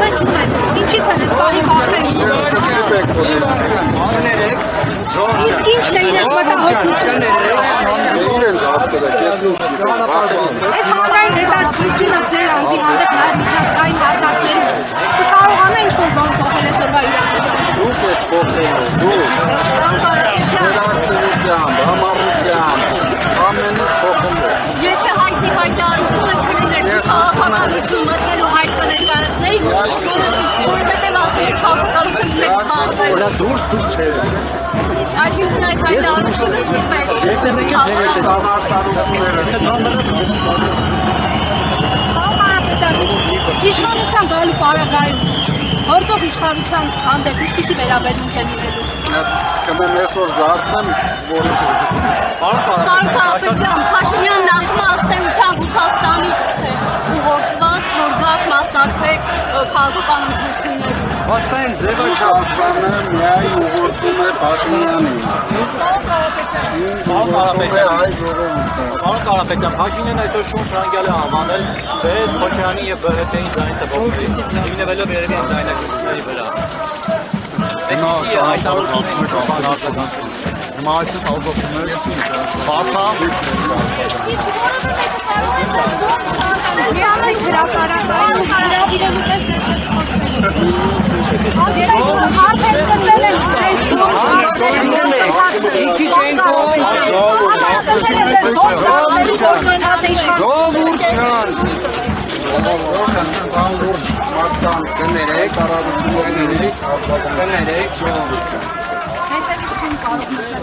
Ուրեն չունեն, ինչից են ես բարի բախրեն։ Իսկ ինչն է իրենց մտահոգությունը։ Այս հանրային հետաքրքրությունը ձեր անձի հանդեպ նաև միջազգային հարթակներում կկարողանա ինչ-որ բան փոխել այսօրվա իրավիճակում։ Դուք եք փոխելու, դուք։ Վերահսկողությամբ, համառությամբ, ամեն ինչ փոխելու։ Եթե հայտնի հայտարարությունը չլիներ քաղաքականություն մտնելու հայտ կներկայացնեի, որովհետև ասել քաղաքականություն մեծ բաղվել։ Դա դուրս դուք չեք։ Այսինքն այդ հայտարարությունը ստիպել։ Իշխանության գալու պարագայում գործող իշխանության հանդեպ ինչպիսի վերաբերմունք են ունելու։ Կնեմ այսօր զարթնեմ, որ Պարոն Կարապետյան, Փաշինյանն ասում է ըստեյության Ռուսաստանից է ուղղորդված, որ դուք մասնակցեք քաղաքական ընտրություններին։ Ասեն ձևը Չարստանը միայն ուղղորդում է Փաշինյանին։ Պարոն Կարապետյան, Փաշինյանն այսօր շունչ հանգյալ է անվանել ձեզ, Քոչարյանին եւ ԲՀՏ-ին ձայն տվողներին, հիմնվելով երևի այն ձայնագրությունների վրա։ Հիմա այսպես հազողությունները բաթամ Միամեկ հրապարակային հարավիրելու պես ձեզ հետ խոսելու։ Հարթ սկսել են Facebook, Ինքի չեն Ժողովուրդ ջան, կներեք, կներեք, ժողովուրդ ջան։ Հետևից չեն կարող մտել։